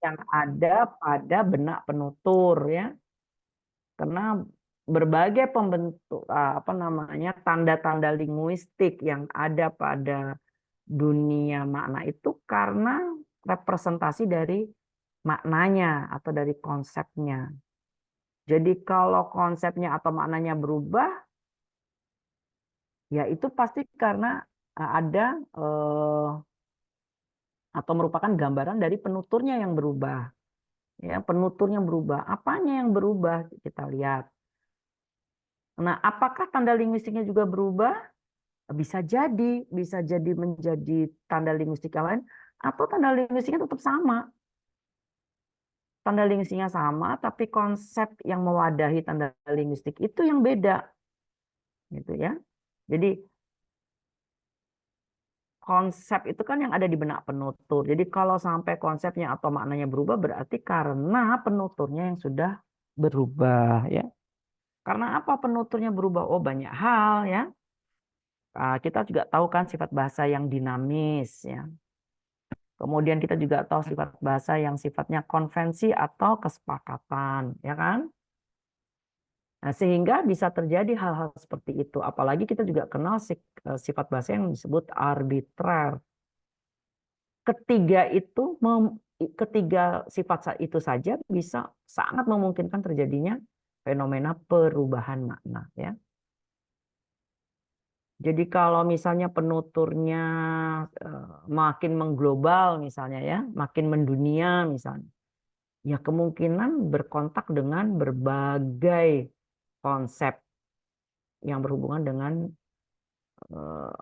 yang ada pada benak penutur ya. Karena berbagai pembentuk apa namanya tanda-tanda linguistik yang ada pada dunia makna itu karena representasi dari maknanya atau dari konsepnya. Jadi kalau konsepnya atau maknanya berubah, ya itu pasti karena ada atau merupakan gambaran dari penuturnya yang berubah. Ya, penuturnya berubah. Apanya yang berubah? Kita lihat. Nah, apakah tanda linguistiknya juga berubah? Bisa jadi menjadi tanda linguistik yang lain, atau tanda linguistiknya tetap sama. Tanda linguistiknya sama, tapi konsep yang mewadahi tanda linguistik itu yang beda, gitu ya. Jadi konsep itu kan yang ada di benak penutur. Jadi kalau sampai konsepnya atau maknanya berubah, berarti karena penuturnya yang sudah berubah, ya. Karena apa penuturnya berubah? Oh, banyak hal, ya. Kita juga tahu kan sifat bahasa yang dinamis, ya. Kemudian kita juga tahu sifat bahasa yang sifatnya konvensi atau kesepakatan, ya kan? Nah, sehingga bisa terjadi hal-hal seperti itu. Apalagi kita juga kenal sifat bahasa yang disebut arbitrer. Ketiga itu, ketiga sifat itu saja bisa sangat memungkinkan terjadinya fenomena perubahan makna, ya. Jadi kalau misalnya penuturnya makin mengglobal misalnya ya, makin mendunia misalnya, ya kemungkinan berkontak dengan berbagai konsep yang berhubungan dengan eh,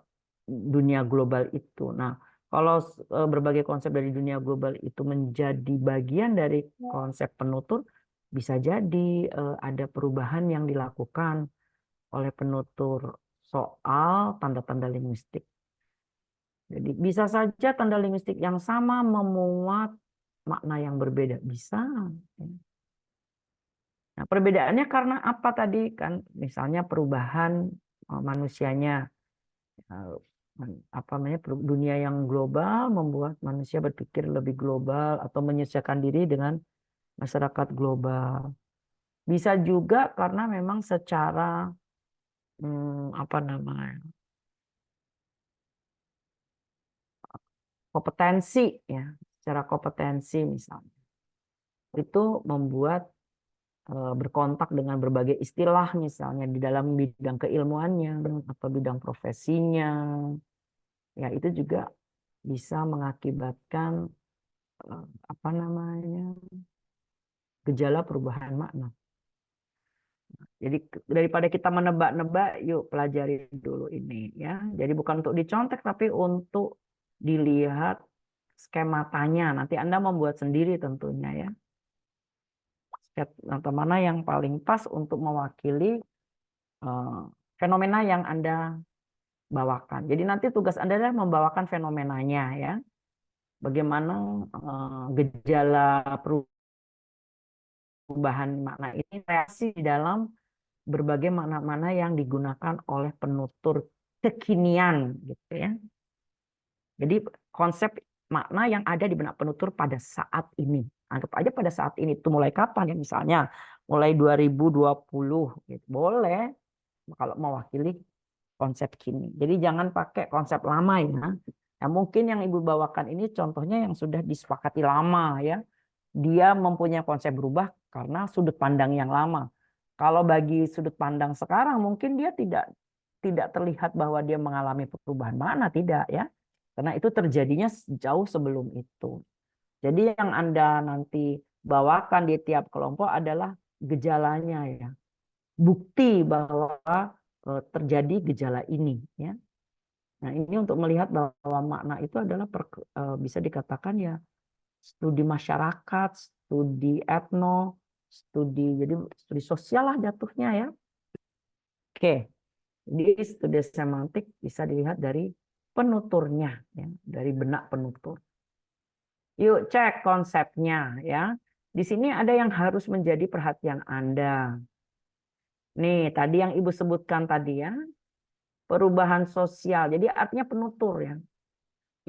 dunia global itu. Nah, kalau berbagai konsep dari dunia global itu menjadi bagian dari konsep penutur, bisa jadi ada perubahan yang dilakukan oleh penutur soal tanda-tanda linguistik. Jadi bisa saja tanda linguistik yang sama memuat makna yang berbeda. Bisa. Nah, perbedaannya karena apa tadi kan? Misalnya perubahan manusianya, eh, apa namanya dunia yang global membuat manusia berpikir lebih global atau menyesuaikan diri dengan masyarakat global. Bisa juga karena memang secara apa namanya kompetensi ya, secara kompetensi misalnya itu membuat berkontak dengan berbagai istilah misalnya di dalam bidang keilmuannya atau bidang profesinya, ya itu juga bisa mengakibatkan apa namanya gejala perubahan makna. Jadi daripada kita menebak-nebak, yuk pelajari dulu ini ya. Jadi bukan untuk dicontek tapi untuk dilihat skematanya. Nanti Anda membuat sendiri tentunya ya. Atau mana yang paling pas untuk mewakili eh, fenomena yang Anda bawakan. Jadi nanti tugas Anda adalah membawakan fenomenanya ya. Bagaimana gejala perubahan makna ini reaksi di dalam berbagai makna-makna yang digunakan oleh penutur kekinian gitu ya. Jadi konsep makna yang ada di benak penutur pada saat ini. Anggap aja pada saat ini itu mulai kapan ya misalnya mulai 2020 gitu. Boleh kalau mewakili konsep kini. Jadi jangan pakai konsep lama ya. Nah, mungkin yang Ibu bawakan ini contohnya yang sudah disepakati lama ya. Dia mempunyai konsep berubah karena sudut pandang yang lama. Kalau bagi sudut pandang sekarang mungkin dia tidak terlihat bahwa dia mengalami perubahan mana tidak ya. Karena itu terjadinya jauh sebelum itu. Jadi yang Anda nanti bawakan di tiap kelompok adalah gejalanya ya. Bukti bahwa terjadi gejala ini ya. Nah, ini untuk melihat bahwa makna itu adalah bisa dikatakan ya studi masyarakat, studi etno, jadi studi sosial lah jatuhnya ya. Oke, jadi studi semantik bisa dilihat dari penuturnya ya, dari benak penutur. Yuk cek konsepnya ya. Di sini ada yang harus menjadi perhatian Anda. Nih, tadi yang Ibu sebutkan tadi ya, perubahan sosial. Jadi artinya penutur ya.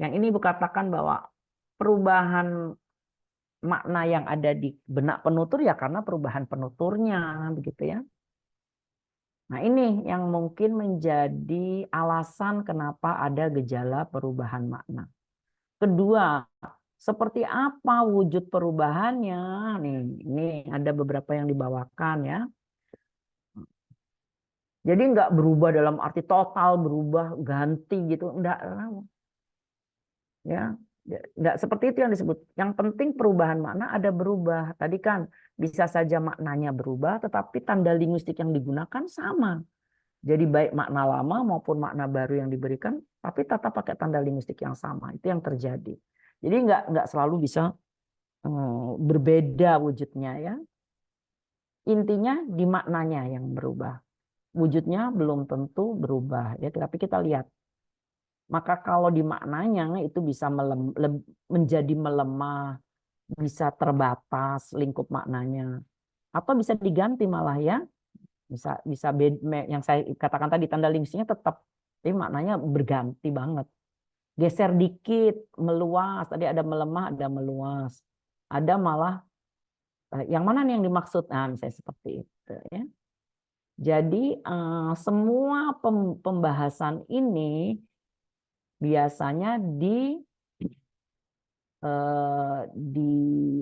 Yang ini Ibu katakan bahwa perubahan makna yang ada di benak penutur ya karena perubahan penuturnya, begitu ya. Nah, ini yang mungkin menjadi alasan kenapa ada gejala perubahan makna. Kedua, seperti apa wujud perubahannya? Nih, ini ada beberapa yang dibawakan ya. Jadi nggak berubah dalam arti total berubah ganti gitu, enggak ya. Nggak seperti itu yang disebut. Yang penting perubahan makna ada berubah. Tadi kan bisa saja maknanya berubah, tetapi tanda linguistik yang digunakan sama. Jadi baik makna lama maupun makna baru yang diberikan, tapi tetap pakai tanda linguistik yang sama. Itu yang terjadi. Jadi nggak selalu bisa berbeda wujudnya ya. Intinya di maknanya yang berubah. Wujudnya belum tentu berubah ya, tapi kita lihat. Maka kalau di maknanya itu bisa menjadi melemah, bisa terbatas lingkup maknanya, atau bisa diganti malah ya. Bisa yang saya katakan tadi tanda linguistiknya tetap, tapi maknanya berganti banget. Geser dikit, meluas. Tadi ada melemah, ada meluas. Ada malah yang mana nih yang dimaksud? Nah, misalnya seperti itu ya. Jadi semua pembahasan ini biasanya di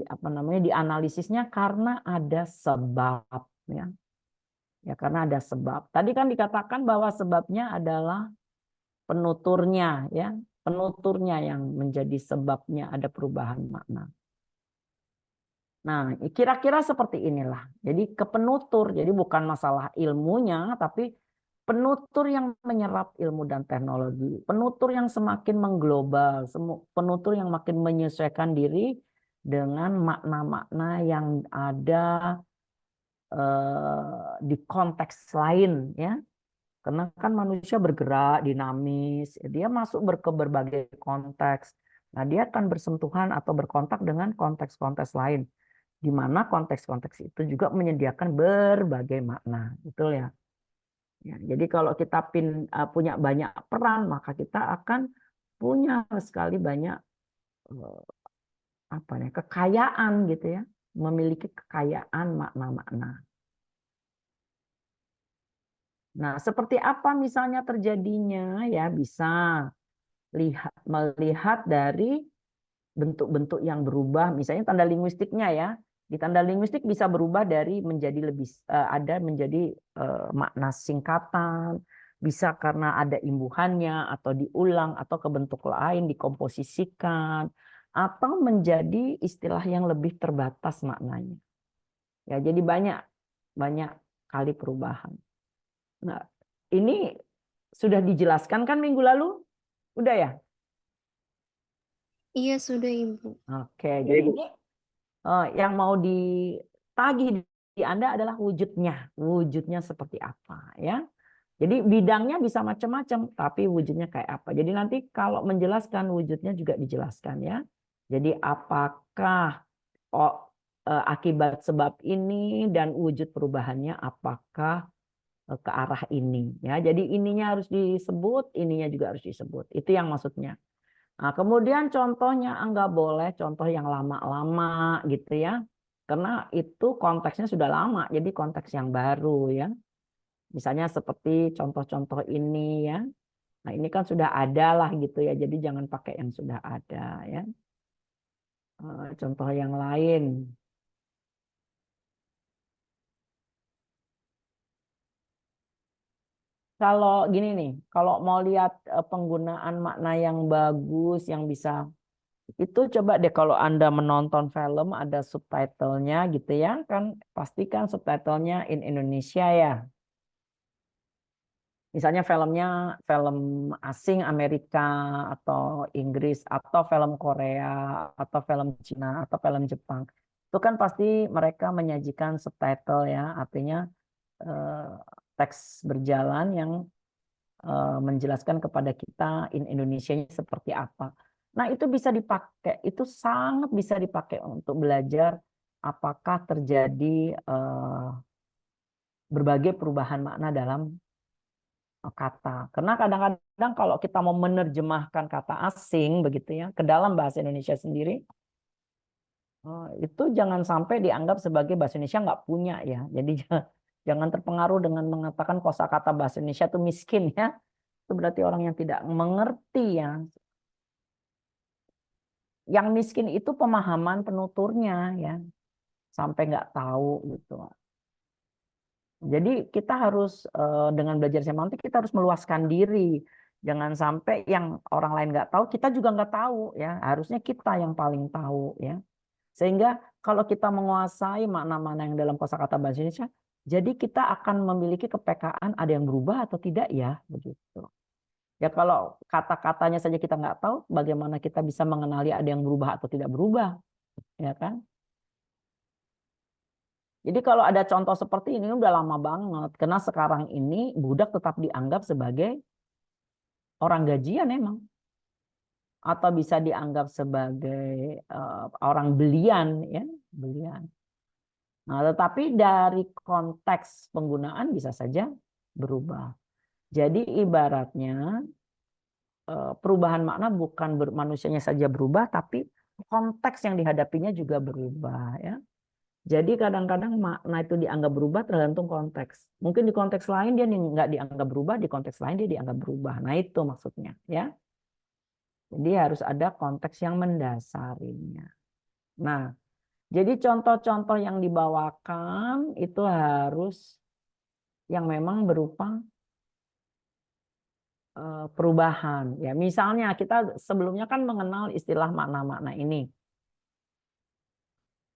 apa namanya dianalisisnya karena ada sebab ya. Ya karena ada sebab. Tadi kan dikatakan bahwa sebabnya adalah penuturnya ya. Penuturnya yang menjadi sebabnya ada perubahan makna. Nah, kira-kira seperti inilah. Jadi ke penutur, jadi bukan masalah ilmunya, tapi penutur yang menyerap ilmu dan teknologi, penutur yang semakin mengglobal, penutur yang makin menyesuaikan diri dengan makna-makna yang ada di konteks lain, ya. Karena kan manusia bergerak, dinamis, dia masuk ke berbagai konteks. Nah, dia akan bersentuhan atau berkontak dengan konteks-konteks lain di mana konteks-konteks itu juga menyediakan berbagai makna, betul ya? Ya, jadi kalau kita punya banyak peran, maka kita akan punya sekali banyak eh, apa nih kekayaan gitu ya, memiliki kekayaan makna-makna. Nah, seperti apa misalnya terjadinya ya bisa melihat dari bentuk-bentuk yang berubah, misalnya tanda linguistiknya ya. Di tanda linguistik bisa berubah dari menjadi lebih ada menjadi makna singkatan, bisa karena ada imbuhannya atau diulang atau ke bentuk lain dikomposisikan atau menjadi istilah yang lebih terbatas maknanya. Ya, jadi banyak banyak kali perubahan. Nah, ini sudah dijelaskan kan minggu lalu? Udah ya? Iya, sudah Ibu. Oke, jadi ini yang mau ditagih di Anda adalah wujudnya. Wujudnya seperti apa ya. Jadi bidangnya bisa macam-macam, tapi wujudnya kayak apa. Jadi nanti kalau menjelaskan wujudnya juga dijelaskan ya. Jadi apakah oh, akibat sebab ini dan wujud perubahannya apakah ke arah ini ya. Jadi ininya harus disebut, ininya juga harus disebut. Itu yang maksudnya. Nah, kemudian contohnya nggak boleh contoh yang lama-lama gitu ya. Karena itu konteksnya sudah lama, jadi konteks yang baru ya. Misalnya seperti contoh-contoh ini ya. Nah, ini kan sudah ada lah gitu ya. Jadi jangan pakai yang sudah ada ya. Contoh yang lain. Kalau gini nih, kalau mau lihat penggunaan makna yang bagus, yang bisa itu coba deh kalau Anda menonton film ada subtitlenya gitu ya kan pastikan subtitlenya in Indonesia ya. Misalnya filmnya film asing Amerika atau Inggris atau film Korea atau film Cina atau film Jepang. Itu kan pasti mereka menyajikan subtitle ya, artinya eh, teks berjalan yang menjelaskan kepada kita in Indonesia seperti apa. Nah, itu bisa dipakai, itu sangat bisa dipakai untuk belajar apakah terjadi berbagai perubahan makna dalam kata. Karena kadang-kadang kalau kita mau menerjemahkan kata asing begitu ya ke dalam bahasa Indonesia sendiri, itu jangan sampai dianggap sebagai bahasa Indonesia nggak punya ya. Jadi jangan terpengaruh dengan mengatakan kosakata bahasa Indonesia itu miskin ya. Itu berarti orang yang tidak mengerti ya. Yang miskin itu pemahaman penuturnya ya. Sampai nggak tahu gitu. Jadi kita harus dengan belajar semantik kita harus meluaskan diri. Jangan sampai yang orang lain nggak tahu, kita juga nggak tahu ya. Harusnya kita yang paling tahu ya. Sehingga kalau kita menguasai makna-makna yang dalam kosakata bahasa Indonesia, jadi kita akan memiliki kepekaan ada yang berubah atau tidak ya, begitu. Ya kalau kata-katanya saja kita nggak tahu, bagaimana kita bisa mengenali ada yang berubah atau tidak berubah, ya kan? Jadi kalau ada contoh seperti ini udah lama banget, karena sekarang ini budak tetap dianggap sebagai orang gajian emang, atau bisa dianggap sebagai orang belian, ya, belian. Nah, tetapi dari konteks penggunaan bisa saja berubah. Jadi ibaratnya perubahan makna bukan manusianya saja berubah, tapi konteks yang dihadapinya juga berubah. Ya. Jadi kadang-kadang makna itu dianggap berubah tergantung konteks. Mungkin di konteks lain dia nggak dianggap berubah, di konteks lain dia dianggap berubah. Nah itu maksudnya. Ya. Jadi harus ada konteks yang mendasarinya. Nah, jadi contoh-contoh yang dibawakan itu harus yang memang berupa perubahan. Ya, misalnya kita sebelumnya kan mengenal istilah makna-makna ini.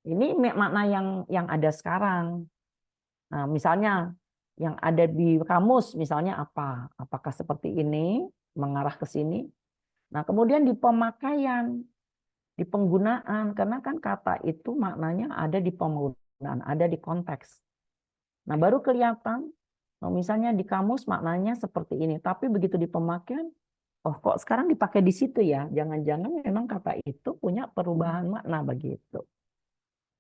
Ini makna yang ada sekarang. Nah, misalnya yang ada di kamus misalnya apa? Apakah seperti ini mengarah ke sini? Nah, kemudian di pemakaian, di penggunaan karena kan kata itu maknanya ada di penggunaan, ada di konteks. Nah, baru kelihatan misalnya di kamus maknanya seperti ini, tapi begitu di pemakaian, oh kok sekarang dipakai di situ ya? Jangan-jangan memang kata itu punya perubahan makna begitu.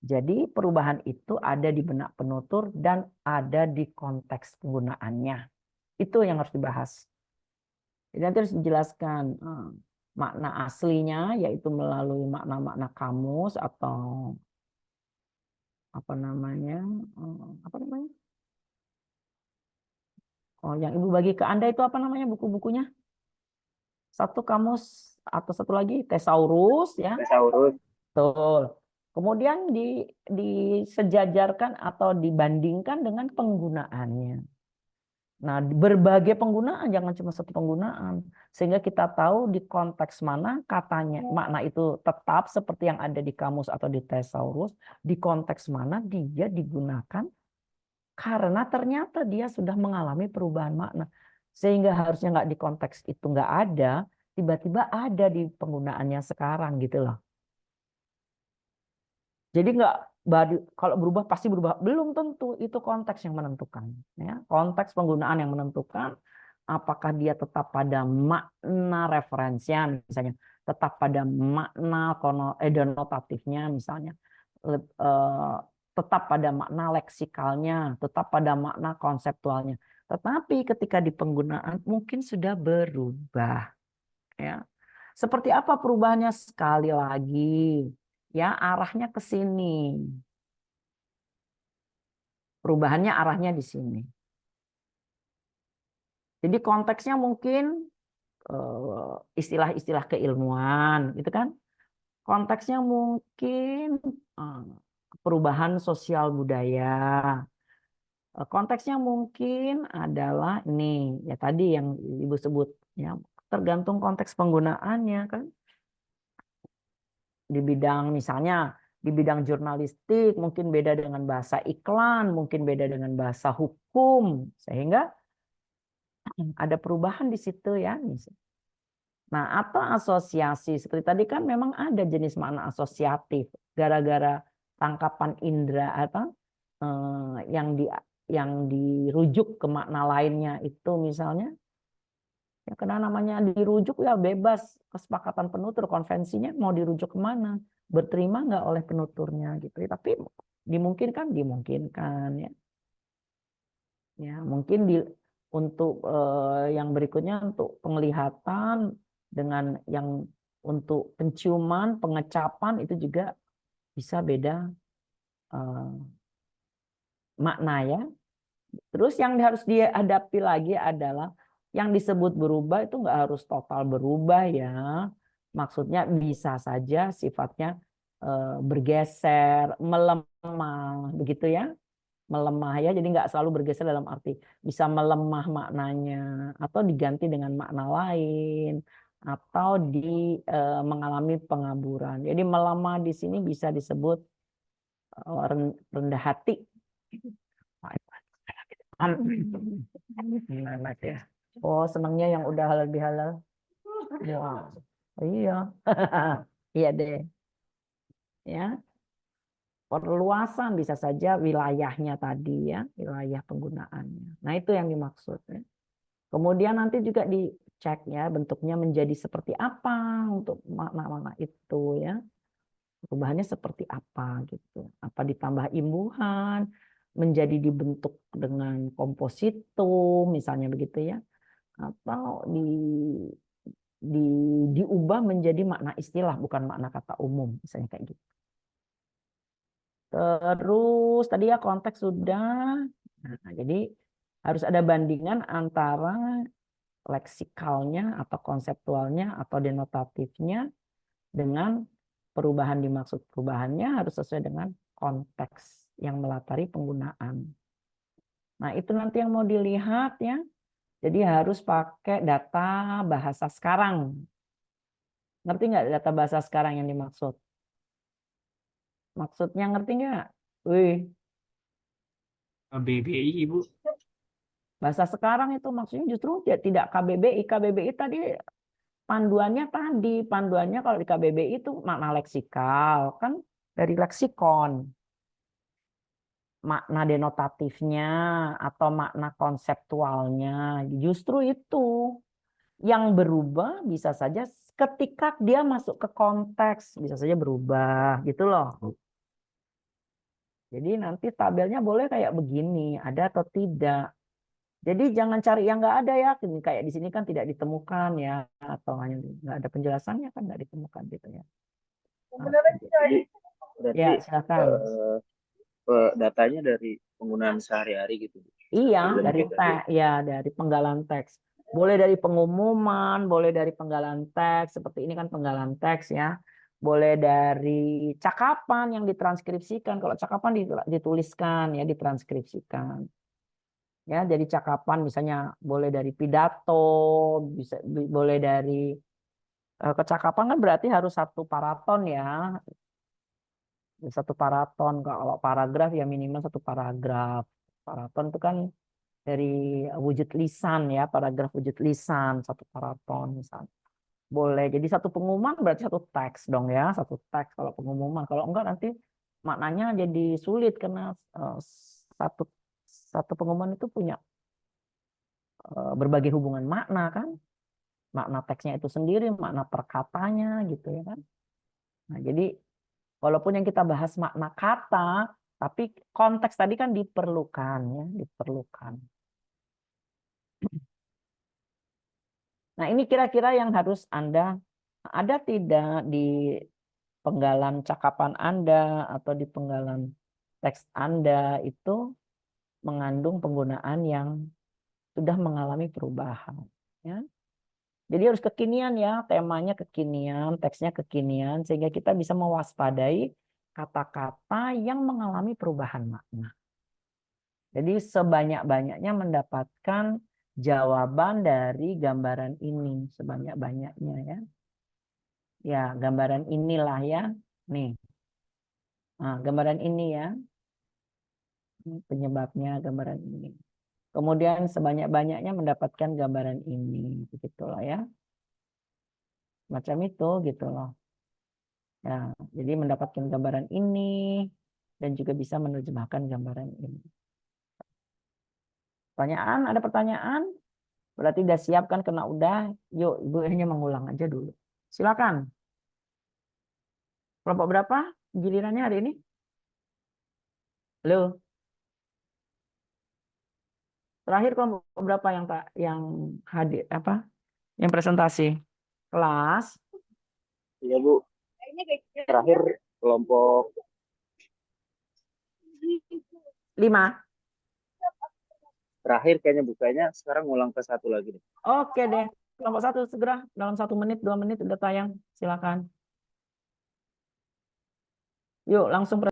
Jadi perubahan itu ada di benak penutur dan ada di konteks penggunaannya. Itu yang harus dibahas. Jadi nanti harus dijelaskan makna aslinya yaitu melalui makna-makna kamus atau apa namanya? Apa namanya? Oh, yang Ibu bagi ke Anda itu apa namanya buku-bukunya? Satu kamus atau satu lagi tesaurus ya. Thesaurus. Betul. Kemudian disejajarkan atau dibandingkan dengan penggunaannya. Nah, berbagai penggunaan, jangan cuma satu penggunaan. Sehingga kita tahu di konteks mana katanya, makna itu tetap seperti yang ada di kamus atau di tesaurus, di konteks mana dia digunakan karena ternyata dia sudah mengalami perubahan makna. Sehingga harusnya nggak di konteks itu nggak ada, tiba-tiba ada di penggunaannya sekarang gitu loh. Jadi nggak kalau berubah pasti berubah. Belum tentu itu konteks yang menentukan. Ya. Konteks penggunaan yang menentukan apakah dia tetap pada makna referensinya misalnya, tetap pada makna denotatifnya misalnya, eh, tetap pada makna leksikalnya, tetap pada makna konseptualnya. Tetapi ketika di penggunaan mungkin sudah berubah. Ya. Seperti apa perubahannya sekali lagi? Ya, arahnya ke sini. Perubahannya arahnya di sini. Jadi konteksnya mungkin istilah-istilah keilmuan, gitu kan? Konteksnya mungkin eh, perubahan sosial budaya. Konteksnya mungkin adalah ini, ya tadi yang Ibu sebut, ya tergantung konteks penggunaannya kan. Di bidang misalnya di bidang jurnalistik mungkin beda dengan bahasa iklan, mungkin beda dengan bahasa hukum, sehingga ada perubahan di situ ya. Nah, atau asosiasi seperti tadi kan memang ada jenis makna asosiatif gara-gara tangkapan indera atau yang dirujuk ke makna lainnya itu misalnya ya karena namanya dirujuk ya bebas kesepakatan penutur konvensinya mau dirujuk kemana berterima nggak oleh penuturnya gitu ya. Tapi dimungkinkan ya ya mungkin untuk yang berikutnya untuk penglihatan dengan yang untuk penciuman pengecapan itu juga bisa beda makna ya. Terus yang harus dihadapi lagi adalah yang disebut berubah itu nggak harus total berubah ya. Maksudnya bisa saja sifatnya bergeser, melemah, begitu ya. Melemah ya, jadi nggak selalu bergeser dalam arti bisa melemah maknanya, atau diganti dengan makna lain, atau mengalami pengaburan. Jadi melemah di sini bisa disebut rendah hati. Gimana ya? Oh, senangnya yang udah halal bihalal. Wah, iya, iya deh. Ya, perluasan bisa saja wilayahnya tadi ya, wilayah penggunaannya. Nah, itu yang dimaksud ya. Kemudian nanti juga dicek ya bentuknya menjadi seperti apa untuk makna-makna itu ya. Perubahannya seperti apa gitu. Apa ditambah imbuhan, menjadi dibentuk dengan kompositum misalnya begitu ya. Atau diubah menjadi makna istilah bukan makna kata umum misalnya kayak gitu. Terus tadi ya konteks sudah. Nah, jadi harus ada bandingan antara leksikalnya atau konseptualnya atau denotatifnya dengan perubahan dimaksud. Perubahannya harus sesuai dengan konteks yang melatari penggunaan. Nah, itu nanti yang mau dilihat ya. Jadi harus pakai data bahasa sekarang. Ngerti nggak data bahasa sekarang yang dimaksud? Maksudnya ngerti nggak? Wih, KBBI, Ibu. bahasa sekarang itu maksudnya justru tidak KBBI. KBBI tadi panduannya kalau di KBBI itu makna leksikal kan dari leksikon. Makna denotatifnya atau makna konseptualnya. Justru itu yang berubah bisa saja ketika dia masuk ke konteks bisa saja berubah gitu loh. Jadi nanti tabelnya boleh kayak begini, ada atau tidak. Jadi jangan cari yang nggak ada ya, kayak di sini kan tidak ditemukan ya, atau hanya nggak ada penjelasannya kan nggak ditemukan gitu ya. Nah, Berarti ya silakan. datanya dari penggunaan sehari-hari gitu. Iya, dari Lebih dari dari penggalan teks. Boleh dari pengumuman, boleh dari penggalan teks, seperti ini kan penggalan teks ya. Boleh dari cakapan yang ditranskripsikan. Kalau cakapan dituliskan ya, ditranskripsikan. Ya, jadi cakapan misalnya boleh dari pidato, bisa boleh dari kecakapan kan berarti harus satu paraton ya. Satu paraton, kalau paragraf ya minimal satu paragraf. Paraton itu kan dari wujud lisan ya, paragraf wujud lisan, satu paraton misalnya. Boleh, jadi satu pengumuman berarti satu teks dong ya, satu teks kalau pengumuman. Kalau enggak nanti maknanya jadi sulit karena satu satu pengumuman itu punya berbagai hubungan makna kan. Makna teksnya itu sendiri, makna perkatanya gitu ya kan. Nah, jadi walaupun yang kita bahas makna kata, tapi konteks tadi kan diperlukan ya, diperlukan. Nah, ini kira-kira yang harus Anda ada tidak di penggalan cakapan Anda atau di penggalan teks Anda itu mengandung penggunaan yang sudah mengalami perubahan. Ya. Jadi harus kekinian ya, temanya kekinian, teksnya kekinian, sehingga kita bisa mewaspadai kata-kata yang mengalami perubahan makna. Jadi sebanyak-banyaknya mendapatkan jawaban dari gambaran ini, sebanyak-banyaknya ya. Ya, gambaran inilah ya. Nih. Nah, gambaran ini ya. Penyebabnya gambaran ini. Kemudian sebanyak-banyaknya mendapatkan gambaran ini. Begitulah ya. Macam itu gitu loh. Ya, jadi mendapatkan gambaran ini dan juga bisa menerjemahkan gambaran ini. Pertanyaan, ada pertanyaan? Berarti udah siap kan kena udah. Yuk, Ibu hanya mengulang aja dulu. Silakan. Kelompok berapa gilirannya hari ini? Halo. Terakhir kelompok berapa yang hadir apa? Yang presentasi? Kelas. Iya Bu, terakhir kelompok 5. terakhir kayaknya bukanya, sekarang ngulang ke 1 lagi nih. Oke deh. Kelompok 1 segera dalam 1 menit, 2 menit udah tayang. Silakan. Yuk langsung.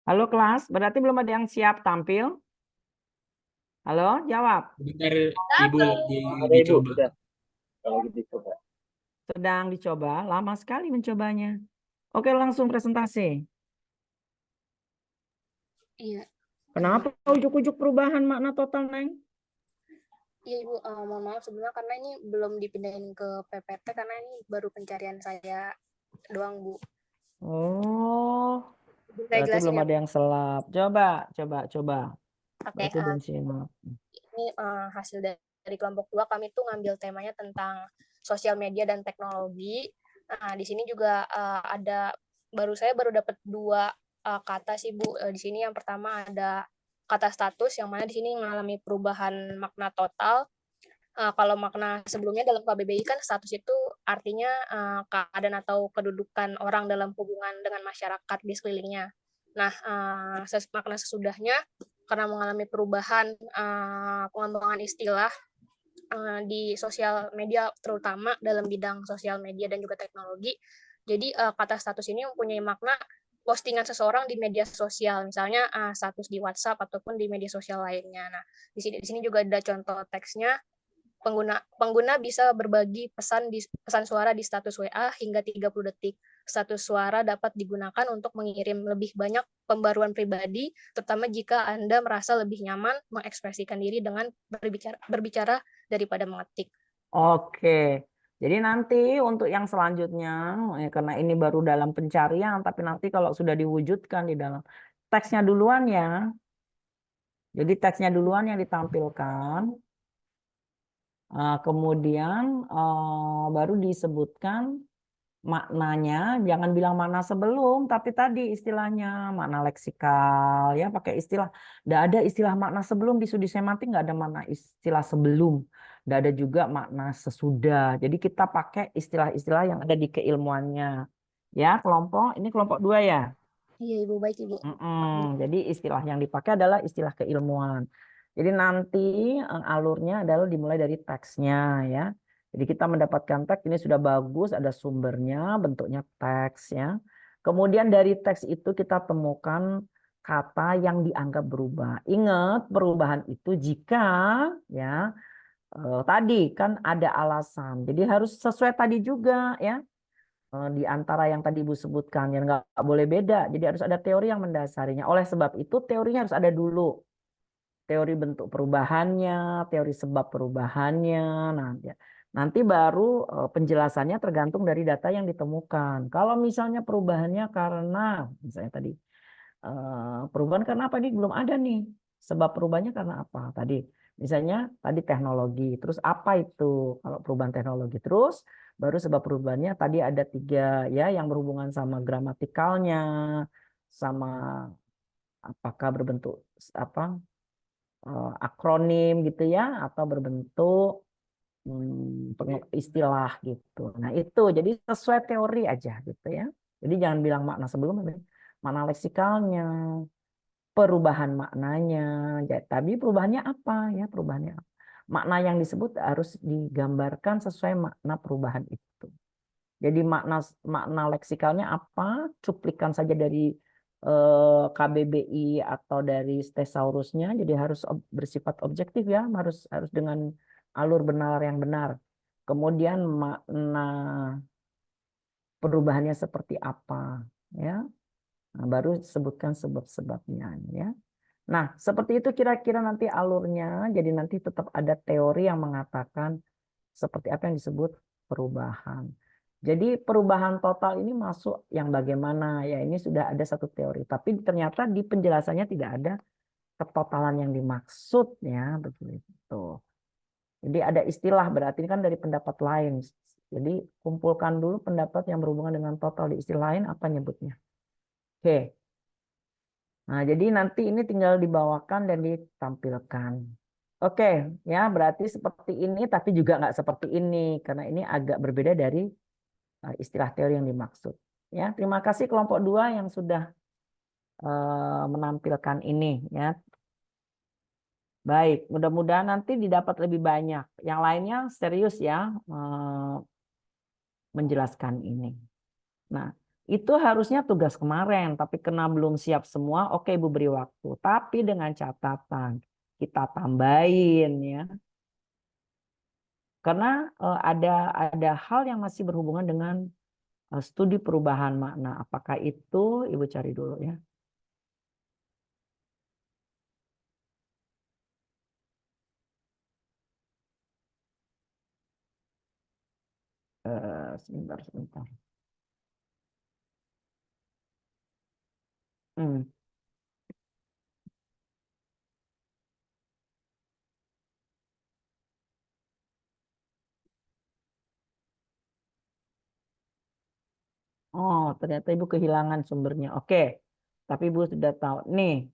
Halo kelas, berarti belum ada yang siap tampil? Halo, jawab. Bentar, Ibu lagi Ada Ibu, dicoba. udah. Kalau gitu coba. Sedang dicoba, lama sekali mencobanya. Oke, langsung presentasi. Iya, Kenapa ujuk-ujuk perubahan makna total, Neng? iya Ibu, mohon maaf sebelumnya karena ini belum dipindahin ke PPT karena ini baru pencarian saya doang, Bu. Oh, Saya berarti jelasin belum ya, ada Bu. yang selap. Coba. Oke, Berarti belum siap. ini hasil dari kelompok 2 kami tuh ngambil temanya tentang sosial media dan teknologi. Nah, di sini juga saya baru dapat 2 kata sih, Bu. Di sini yang pertama ada kata status yang mana di sini mengalami perubahan makna total. Kalau makna sebelumnya dalam KBBI kan status itu artinya keadaan atau kedudukan orang dalam hubungan dengan masyarakat di sekelilingnya. Nah, makna sesudahnya karena mengalami perubahan pengembangan istilah di sosial media, terutama dalam bidang sosial media dan juga teknologi. Jadi kata status ini mempunyai makna postingan seseorang di media sosial, misalnya status di WhatsApp ataupun di media sosial lainnya. Nah, di sini juga ada contoh teksnya. Pengguna bisa berbagi pesan suara di status WA hingga 30 detik. Status suara dapat digunakan untuk mengirim lebih banyak pembaruan pribadi, terutama jika Anda merasa lebih nyaman mengekspresikan diri dengan berbicara daripada mengetik. Oke. Jadi nanti untuk yang selanjutnya, karena ini baru dalam pencarian, tapi nanti kalau sudah diwujudkan di dalam teksnya duluan ya. Jadi teksnya duluan yang ditampilkan. Kemudian baru disebutkan maknanya, jangan bilang makna sebelum, tapi tadi istilahnya makna leksikal ya, pakai istilah. Tidak ada istilah makna sebelum di studi semantik, nggak ada makna istilah sebelum, tidak ada juga makna sesudah. Jadi kita pakai istilah-istilah yang ada di keilmuannya. Ya, ini kelompok 2 ya. Iya, Ibu, baik, Ibu. Jadi istilah yang dipakai adalah istilah keilmuan. Jadi nanti alurnya adalah dimulai dari teksnya ya. Jadi kita mendapatkan teks ini sudah bagus, ada sumbernya, bentuknya teks ya. Kemudian dari teks itu kita temukan kata yang dianggap berubah. Ingat perubahan itu jika ya tadi kan ada alasan. Jadi harus sesuai tadi juga ya. Di antara yang tadi Ibu sebutkan yang nggak boleh beda. Jadi harus ada teori yang mendasarinya. Oleh sebab itu teorinya harus ada dulu. Teori bentuk perubahannya, teori sebab perubahannya. Nah, ya. Nanti baru penjelasannya tergantung dari data yang ditemukan. Kalau misalnya perubahannya karena, misalnya tadi, perubahan karena apa nih? Belum ada nih. Sebab perubahannya karena apa? Tadi, misalnya tadi teknologi. Terus apa itu kalau perubahan teknologi? Terus baru sebab perubahannya tadi ada 3 ya yang berhubungan sama gramatikalnya, sama apakah berbentuk apa akronim gitu ya atau berbentuk istilah gitu. Nah itu jadi sesuai teori aja gitu ya. Jadi jangan bilang makna sebelum, makna leksikalnya, perubahan maknanya. Tapi perubahannya apa ya? Perubahannya apa? Makna yang disebut harus digambarkan sesuai makna perubahan itu. Jadi makna leksikalnya apa? Cuplikan saja dari KBBI atau dari Thesaurusnya. Jadi harus bersifat objektif ya, harus dengan alur benar yang benar. Kemudian makna perubahannya seperti apa ya. Nah, baru sebutkan sebab-sebabnya ya. Nah, seperti itu kira-kira nanti alurnya. Jadi nanti tetap ada teori yang mengatakan seperti apa yang disebut perubahan. Jadi perubahan total ini masuk yang bagaimana ya, ini sudah ada satu teori. Tapi ternyata di penjelasannya tidak ada ketotalan yang dimaksud ya begitu. Jadi ada istilah berarti ini kan dari pendapat lain. Jadi kumpulkan dulu pendapat yang berhubungan dengan total di istilah lain apa nyebutnya. Oke. Nah, jadi nanti ini tinggal dibawakan dan ditampilkan. Oke, ya berarti seperti ini tapi juga nggak seperti ini karena ini agak berbeda dari istilah teori yang dimaksud. Ya, terima kasih kelompok 2 yang sudah menampilkan ini ya. Baik, mudah-mudahan nanti didapat lebih banyak. Yang lainnya serius ya menjelaskan ini. Nah, itu harusnya tugas kemarin, tapi karena belum siap semua, oke Ibu beri waktu. Tapi dengan catatan, kita tambahin ya. Karena ada hal yang masih berhubungan dengan studi perubahan makna. Apakah itu? Ibu cari dulu ya. Sebentar. Oh, ternyata Ibu kehilangan sumbernya. Oke, tapi Ibu sudah tahu. Nih,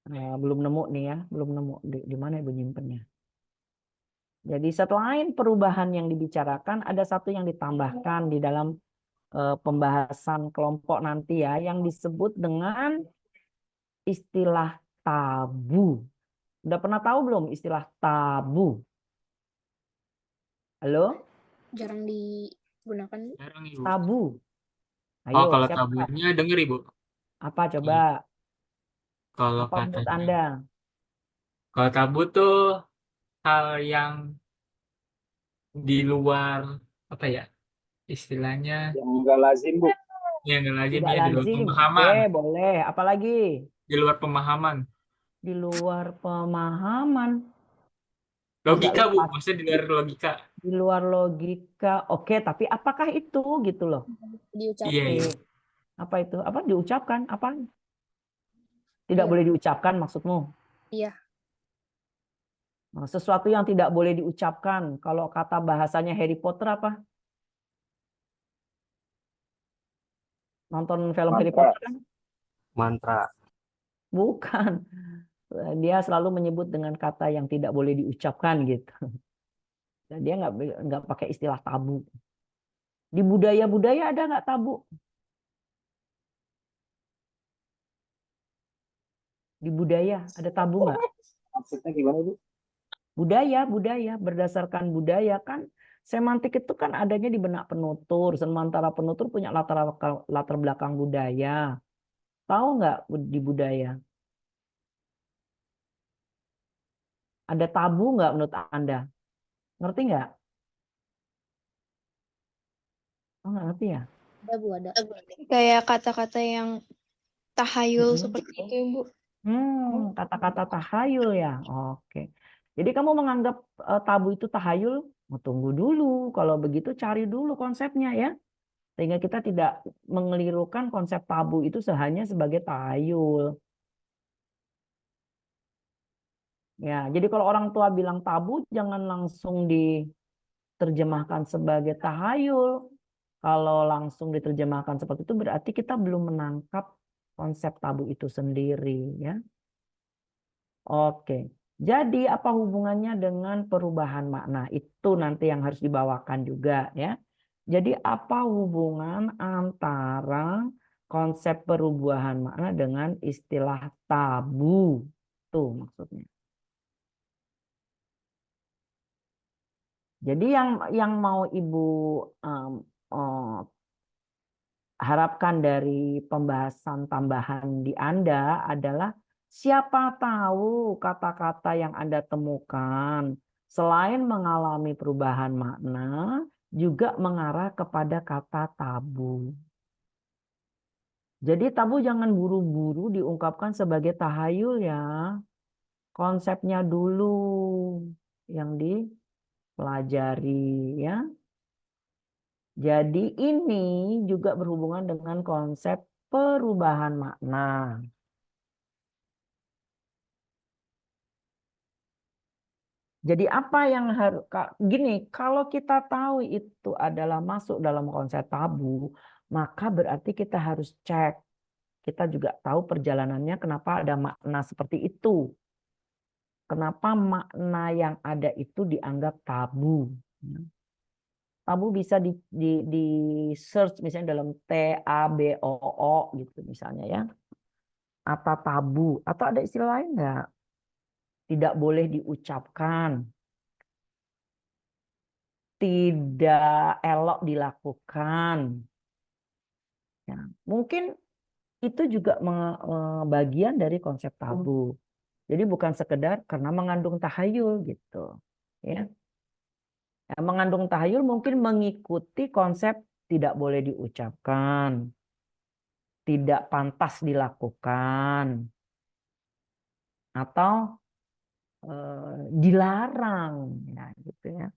belum nemu nih ya. Belum nemu. Di mana Ibu nyimpennya? Jadi selain perubahan yang dibicarakan, ada satu yang ditambahkan di dalam pembahasan kelompok nanti ya, yang disebut dengan istilah tabu. Udah pernah tahu belum istilah tabu? Halo? Jarang digunakan. Jarang, Ibu. Tabu. Oh, Ayo, kalau siapa? tabunya denger, Ibu. Apa coba? Kalau Apa menurut katanya, Anda? kalau tabu tuh hal yang di luar, apa ya, istilahnya, Yang enggak lazim, Bu. yang nggak lazim Tidak ya, di luar lazim. Oke, pemahaman. boleh. Apalagi? Di luar pemahaman. Di luar pemahaman. Tidak Logika, Bu. lepas. Maksudnya di luar logika. Di luar logika. Oke, tapi apakah itu gitu loh? Diucap. Iya, iya. Apa itu? Apa diucapkan? Apa? Tidak Iya. boleh diucapkan maksudmu? Iya. Nah, sesuatu yang tidak boleh diucapkan. Kalau kata bahasanya Harry Potter apa? Nonton film Harry Mantra. Potter kan? Mantra. Bukan. Dia selalu menyebut dengan kata yang tidak boleh diucapkan gitu. Dan dia nggak pakai istilah tabu. Di budaya-budaya ada nggak tabu? Di budaya ada tabu nggak? Maksudnya gimana, Bu? Budaya berdasarkan budaya kan semantik itu kan adanya di benak penutur. Sementara penutur punya latar belakang budaya. Tahu nggak di budaya? Ada tabu nggak menurut Anda? Ngerti nggak? Oh, nggak ngerti ya? Ada, Bu, ada. Kayak kata-kata yang tahayul Mm-mm. seperti itu, Ibu. Kata-kata tahayul ya. Oke. Jadi kamu menganggap tabu itu tahayul? Oh, tunggu dulu. Kalau begitu cari dulu konsepnya ya. Sehingga kita tidak mengelirukan konsep tabu itu hanya sebagai tahayul. Ya, jadi kalau orang tua bilang tabu jangan langsung diterjemahkan sebagai tahayul. Kalau langsung diterjemahkan seperti itu berarti kita belum menangkap konsep tabu itu sendiri ya. Oke. Jadi apa hubungannya dengan perubahan makna? Itu nanti yang harus dibawakan juga ya. Jadi apa hubungan antara konsep perubahan makna dengan istilah tabu? Tuh maksudnya. Jadi yang mau Ibu harapkan dari pembahasan tambahan di Anda adalah siapa tahu kata-kata yang Anda temukan selain mengalami perubahan makna juga mengarah kepada kata tabu. Jadi tabu jangan buru-buru diungkapkan sebagai tahayul ya. Konsepnya dulu yang dipelajari ya. Jadi ini juga berhubungan dengan konsep perubahan makna. Jadi apa yang harus gini, kalau kita tahu itu adalah masuk dalam konsep tabu, maka berarti kita harus cek. Kita juga tahu perjalanannya kenapa ada makna seperti itu. Kenapa makna yang ada itu dianggap tabu. Tabu bisa di search misalnya dalam TABOO gitu misalnya ya. Atau tabu. Atau ada istilah lain enggak? Tidak boleh diucapkan. Tidak elok dilakukan. Ya, mungkin itu juga bagian dari konsep tabu. Jadi bukan sekedar karena mengandung tahayul gitu. Ya. Ya, mengandung tahayul mungkin mengikuti konsep tidak boleh diucapkan, tidak pantas dilakukan, atau dilarang, ya, gitu ya,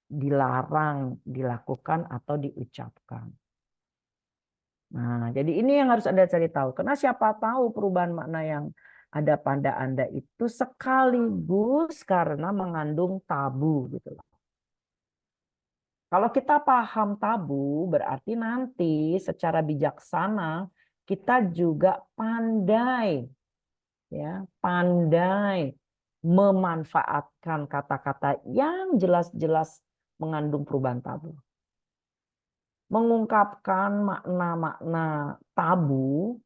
dilarang dilakukan atau diucapkan. Nah, jadi ini yang harus Anda cari tahu. Karena siapa tahu perubahan makna yang ada pada Anda itu sekaligus karena mengandung tabu, gitu loh. Kalau kita paham tabu, berarti nanti secara bijaksana kita juga pandai, ya, pandai memanfaatkan kata-kata yang jelas-jelas mengandung perubahan tabu. Mengungkapkan makna-makna tabu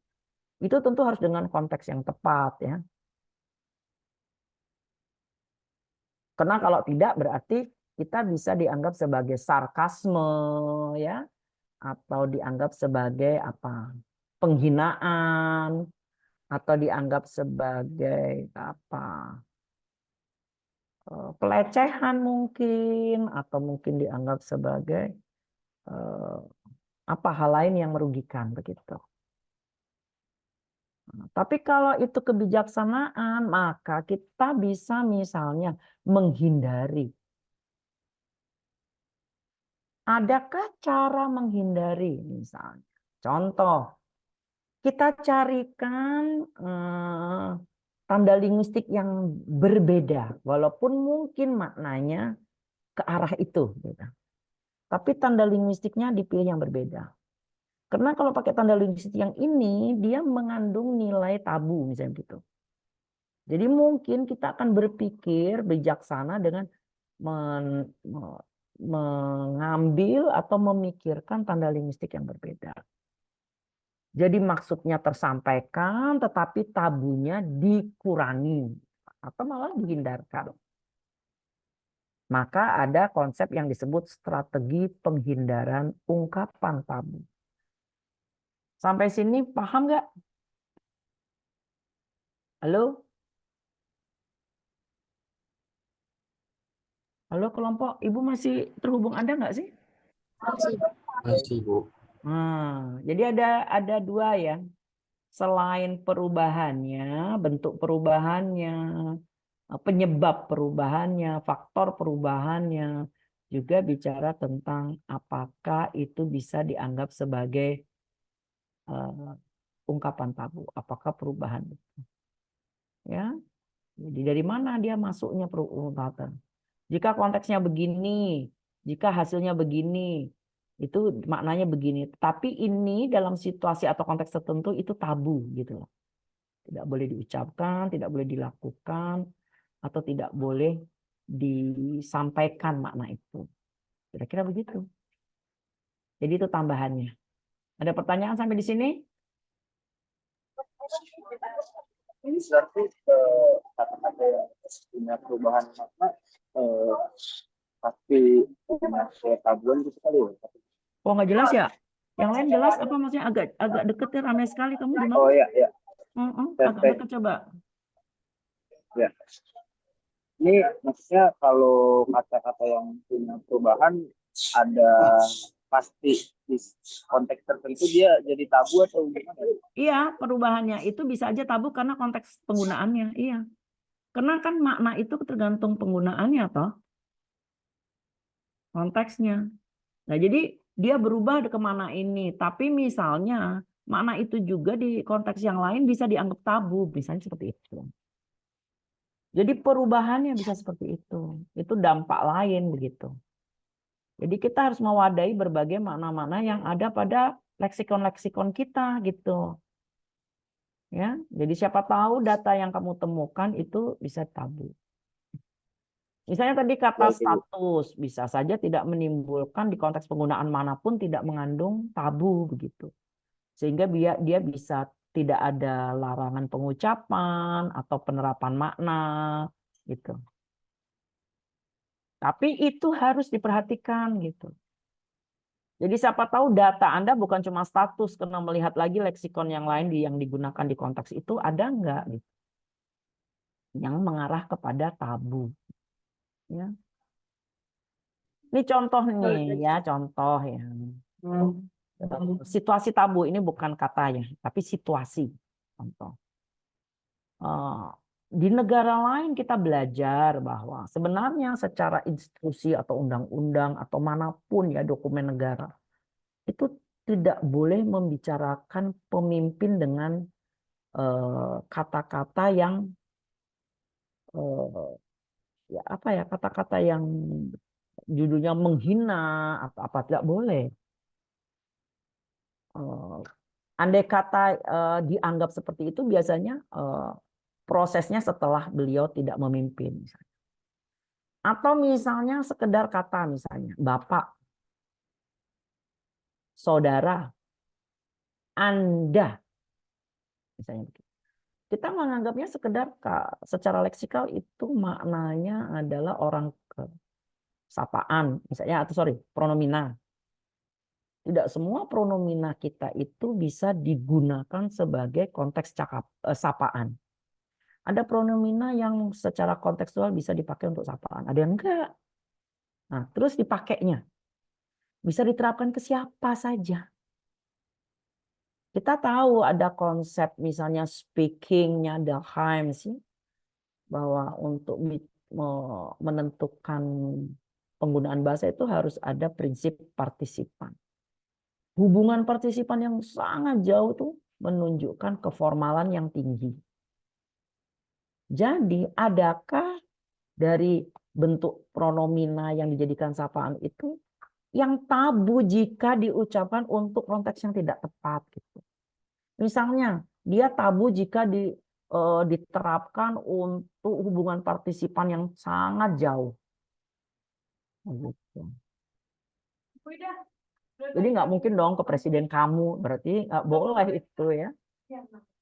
Itu tentu harus dengan konteks yang tepat ya. Karena kalau tidak berarti kita bisa dianggap sebagai sarkasme ya, atau dianggap sebagai apa? Penghinaan, atau dianggap sebagai apa? Pelecehan mungkin, atau mungkin dianggap sebagai apa hal lain yang merugikan begitu. Tapi kalau itu kebijaksanaan, maka kita bisa misalnya menghindari. Adakah cara menghindari misalnya? Contoh, kita carikan tanda linguistik yang berbeda, walaupun mungkin maknanya ke arah itu. Gitu. Tapi tanda linguistiknya dipilih yang berbeda. Karena kalau pakai tanda linguistik yang ini, dia mengandung nilai tabu misalnya gitu. Jadi mungkin kita akan berpikir bijaksana dengan mengambil atau memikirkan tanda linguistik yang berbeda. Jadi maksudnya tersampaikan, tetapi tabunya dikurangi atau malah dihindarkan. Maka ada konsep yang disebut strategi penghindaran ungkapan tabu. Sampai sini paham nggak? Halo? Halo kelompok, Ibu masih terhubung Anda nggak sih? Masih, Bu. Jadi ada dua ya. Selain perubahannya, bentuk perubahannya, penyebab perubahannya, faktor perubahannya, juga bicara tentang apakah itu bisa dianggap sebagai ungkapan tabu, apakah perubahan itu. Ya, jadi dari mana dia masuknya perubahan? Jika konteksnya begini, jika hasilnya begini, itu maknanya begini. Tapi ini dalam situasi atau konteks tertentu itu tabu gitu loh. Tidak boleh diucapkan, tidak boleh dilakukan, atau tidak boleh disampaikan makna itu. Kira-kira begitu. Jadi itu tambahannya. Ada pertanyaan sampai di sini? Ini berarti kata-kata yang punya perubahan makna tapi punya tabuan gitu kali ya. Oh nggak jelas ya? Yang lain jelas apa maksudnya agak deket ya, ramai sekali kamu di mana? Oh iya, iya. Agak deket coba. Ya. Ini maksudnya kalau kata-kata yang punya perubahan ada pasti di konteks tertentu dia jadi tabu atau gimana? Iya, perubahannya itu bisa aja tabu karena konteks penggunaannya. Iya. Karena kan makna itu tergantung penggunaannya toh. Konteksnya. Nah, jadi dia berubah kemana ini. Tapi misalnya makna itu juga di konteks yang lain bisa dianggap tabu. Misalnya seperti itu. Jadi perubahannya bisa seperti itu. Itu dampak lain begitu. Jadi kita harus mewadahi berbagai makna-makna yang ada pada leksikon-leksikon kita gitu. Ya, jadi siapa tahu data yang kamu temukan itu bisa tabu. Misalnya tadi kata status bisa saja tidak menimbulkan di konteks penggunaan manapun tidak mengandung tabu begitu. Sehingga dia bisa tidak ada larangan pengucapan atau penerapan makna gitu. Tapi itu harus diperhatikan gitu. Jadi siapa tahu data Anda bukan cuma status karena melihat lagi leksikon yang lain yang digunakan di konteks itu ada enggak gitu. Yang mengarah kepada tabu. Ya. Ini contoh nih ya, contoh ya. Situasi tabu ini bukan kata ya, tapi situasi. Contoh. Di negara lain kita belajar bahwa sebenarnya secara institusi atau undang-undang atau manapun ya dokumen negara itu tidak boleh membicarakan pemimpin dengan kata-kata yang ya apa ya kata-kata yang judulnya menghina atau apa tidak boleh. Andai kata dianggap seperti itu biasanya prosesnya setelah beliau tidak memimpin misalnya. Atau misalnya sekedar kata misalnya Bapak, Saudara, Anda. misalnya begitu. Kita menganggapnya sekedar secara leksikal itu maknanya adalah orang sapaan, misalnya, atau sorry, pronomina. Tidak semua pronomina kita itu bisa digunakan sebagai konteks sapaan. Ada pronomina yang secara kontekstual bisa dipakai untuk sapaan, ada yang enggak. Nah, terus dipakainya bisa diterapkan ke siapa saja. Kita tahu ada konsep misalnya speaking-nya Durkheim sih, bahwa untuk menentukan penggunaan bahasa itu harus ada prinsip partisipan. Hubungan partisipan yang sangat jauh tuh menunjukkan keformalan yang tinggi. Jadi, adakah dari bentuk pronomina yang dijadikan sapaan itu yang tabu jika diucapkan untuk konteks yang tidak tepat gitu. Misalnya, dia tabu jika diterapkan untuk hubungan partisipan yang sangat jauh. Gitu. Jadi nggak mungkin dong ke presiden kamu, berarti nggak boleh itu ya.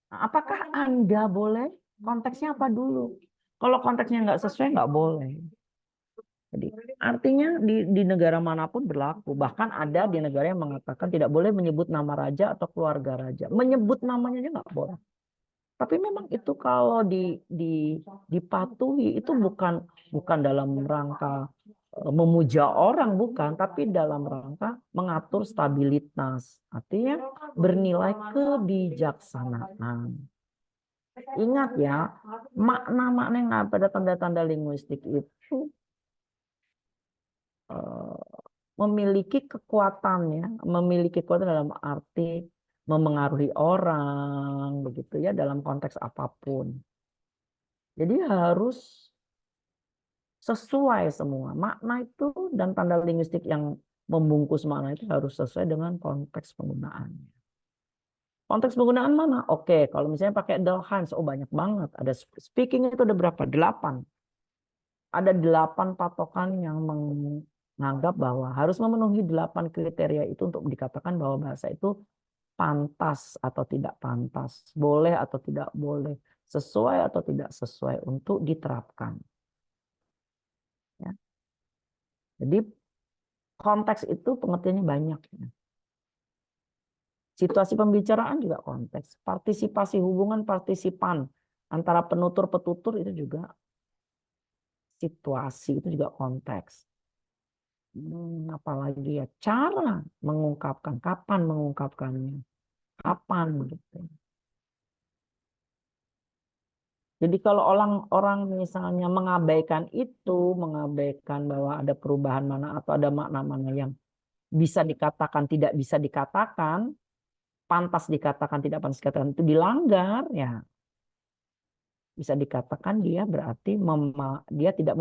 Nah, apakah Anda boleh? Konteksnya apa dulu? Kalau konteksnya nggak sesuai, nggak boleh. Jadi artinya di negara manapun berlaku. Bahkan ada di negara yang mengatakan tidak boleh menyebut nama raja atau keluarga raja. Menyebut namanya aja nggak boleh. Tapi memang itu kalau dipatuhi itu bukan dalam rangka memuja orang, bukan, tapi dalam rangka mengatur stabilitas. Artinya bernilai kebijaksanaan. Ingat ya, makna-makna yang pada tanda-tanda linguistik itu memiliki kekuatan ya, memiliki kekuatan dalam arti memengaruhi orang, begitu ya, dalam konteks apapun. Jadi harus sesuai semua. Makna itu dan tanda linguistik yang membungkus makna itu harus sesuai dengan konteks penggunaannya. Konteks penggunaan mana? Oke, kalau misalnya pakai Durkheim, oh banyak banget. Ada speaking itu ada berapa? 8. Ada 8 patokan yang menganggap bahwa harus memenuhi 8 kriteria itu untuk dikatakan bahwa bahasa itu pantas atau tidak pantas, boleh atau tidak boleh, sesuai atau tidak sesuai untuk diterapkan. Ya. Jadi konteks itu pengertiannya banyak. Ya. Situasi pembicaraan juga konteks. Partisipasi, hubungan partisipan antara penutur-petutur itu juga situasi, itu juga konteks. Apalagi ya, cara mengungkapkan, kapan mengungkapkannya, kapan gitu. Jadi kalau orang misalnya mengabaikan itu, mengabaikan bahwa ada perubahan mana atau ada makna mana yang bisa dikatakan, tidak bisa dikatakan, pantas dikatakan, tidak pantas dikatakan, itu dilanggar, ya bisa dikatakan dia berarti dia tidak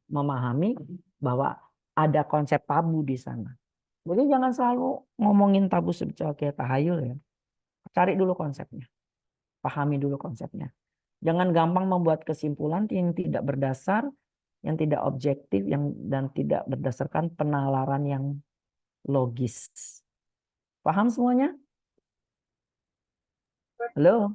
memahami bahwa ada konsep tabu di sana. Jadi jangan selalu ngomongin tabu secara kayak tahayul ya. Cari dulu konsepnya. Pahami dulu konsepnya. Jangan gampang membuat kesimpulan yang tidak berdasar, yang tidak objektif, dan tidak berdasarkan penalaran yang logis. Paham semuanya? Halo?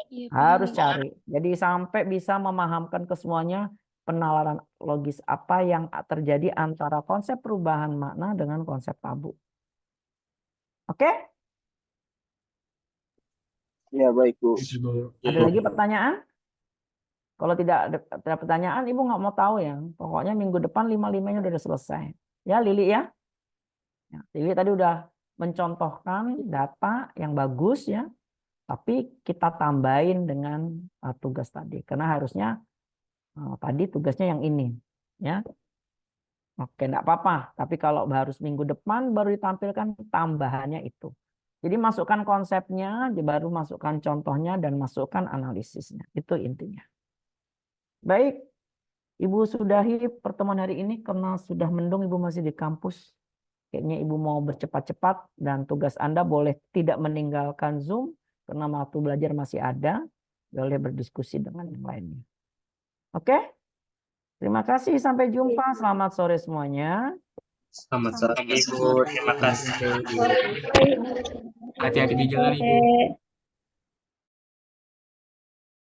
Iya, Harus paham. cari. Jadi sampai bisa memahamkan ke semuanya penalaran logis apa yang terjadi antara konsep perubahan makna dengan konsep tabu. Oke? Ya, baik, Bu. Ada lagi pertanyaan? Kalau tidak ada pertanyaan, Ibu nggak mau tahu ya. Pokoknya minggu depan 5-5-nya udah selesai. Ya, Lili ya. Lili tadi udah mencontohkan data yang bagus ya. Tapi kita tambahin dengan tugas tadi. Karena harusnya tadi tugasnya yang ini. Ya. Oke, enggak apa-apa. Tapi kalau harus minggu depan baru ditampilkan tambahannya itu. Jadi masukkan konsepnya, baru masukkan contohnya, dan masukkan analisisnya. Itu intinya. Baik, Ibu sudahi pertemuan hari ini karena sudah mendung, Ibu masih di kampus. Kayaknya Ibu mau bercepat-cepat dan tugas Anda boleh tidak meninggalkan Zoom karena waktu belajar masih ada. Boleh berdiskusi dengan yang lainnya. Oke? Terima kasih, sampai jumpa. Selamat sore semuanya. Selamat sore, Ibu. Terima kasih. Hati-hati di jalan, Ibu.